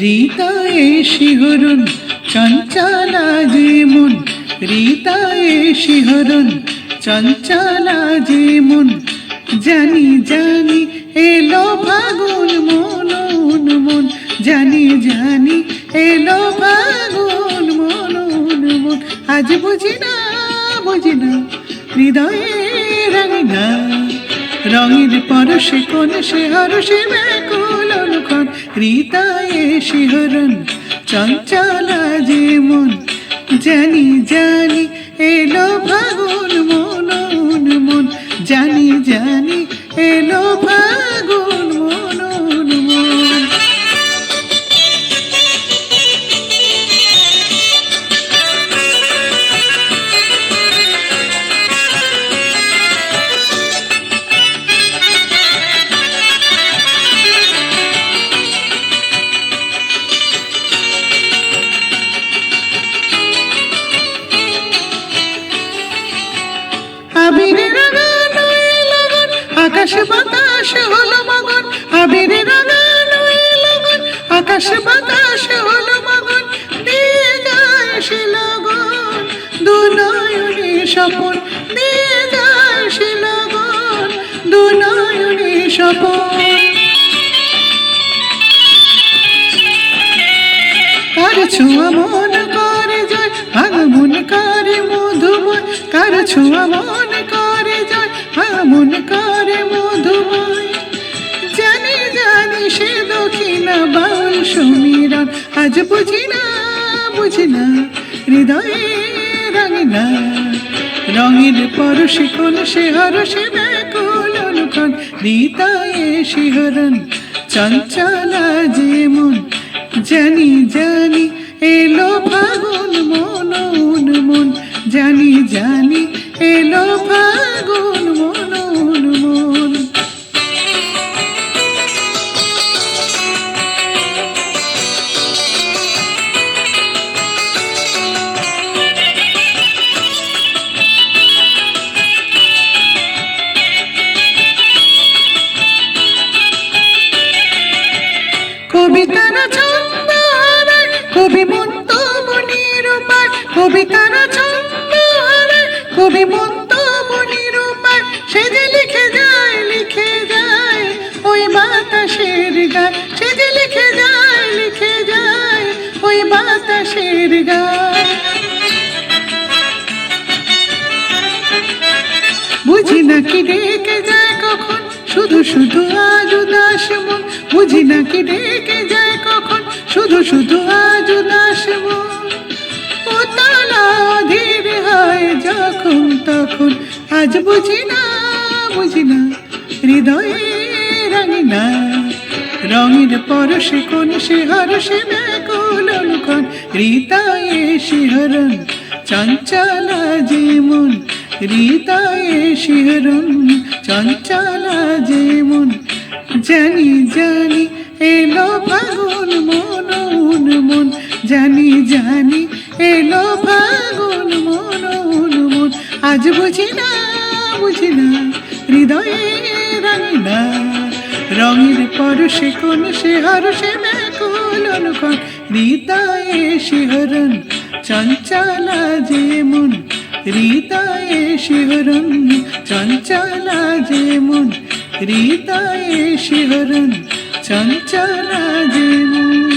হৃদয়ে শিহরণ চঞ্চলা যে মন, হৃদয়ে শিহরণ চঞ্চলা যে মন, জানি জানি এলো ফাগুন মন মন, জানি জানি এলো ফাগুন মন মন। আজ বুঝি না হৃদয়ে রাঙিনা, রঙের পরশে কোন সে হরষে ব্যাকুল অনুক্ষণ। হৃদয়ে শিহরণ চঞ্চলা যে মন, জানি জানি এলো ফাগুন মন মন, জানি জানি এলো ফাগুন মন মন। আবিরের রাগানো লগন আকাশ বাতাস হলো মগন, আবিরের রাগানো লগন আকাশ বাতাস হলো মগন, দিয়ে যায় সে লগন দু নয়নে স্বপন, দিয়ে যায় সে লগন দু নয়নে স্বপন। কার ছোঁয়া মন করে যায় ভাঙা মন করে মধুময়, কার ছোঁয়া মন করে যায় ভাঙা মন করে মধুময়। জানি জানি সে দক্ষিণা বাউল সমীরণ, আজ বুঝি না হৃদয়ে রাঙিনা, রঙের পরশে কোন সে হরষে ব্যাকুল অনুক্ষণ। হৃদয়ে শিহরণ চঞ্চলা যে মন, জানি জানি এলো ফাগুন মন মন, জানি জানি এলো ফাগুন মন মন। কবিতারা ছন্দ হারায় কবি মন্ত মনির উপায়, কবিতারা ছন্দ হারায় কবি মন্ত মনির উপায়। সে যে লিখে যায় ওই বাতাসের গায়, সে যে লিখে যায় ওই বাতাসের গায়। বুঝি না কি ডেকে যায় কখন শুধু শুধু আজ উদাস মন, বুঝি না কি ডেকে যায় কখন শুধু শুধু আজ উদাস মন। উতলা ধীর হয় যখন তখন, আজ বুঝি না হৃদয়ে রাঙিনা, রঙের পরশে কোন সে হরষে ব্যাকুল অনুক্ষণ। হৃদয়ে শিহরণ চঞ্চলা যে মন, হৃদয়ে শিহরণ চঞ্চলা যে মন, জানি জানি এলো ফাগুন মন মন, জানি জানি এলো ফাগুন মন মন। আজ বুঝি না হৃদয়ে রাঙিনা, রঙের পরশে কোন সে হরষে ব্যাকুল অনুক্ষণ। হৃদয়ে শিহরণ চঞ্চলা যে মন, হৃদয়ে শিহরণ চঞ্চলা যে মন, হৃদয়ে শিহরণ চঞ্চলা যে মন।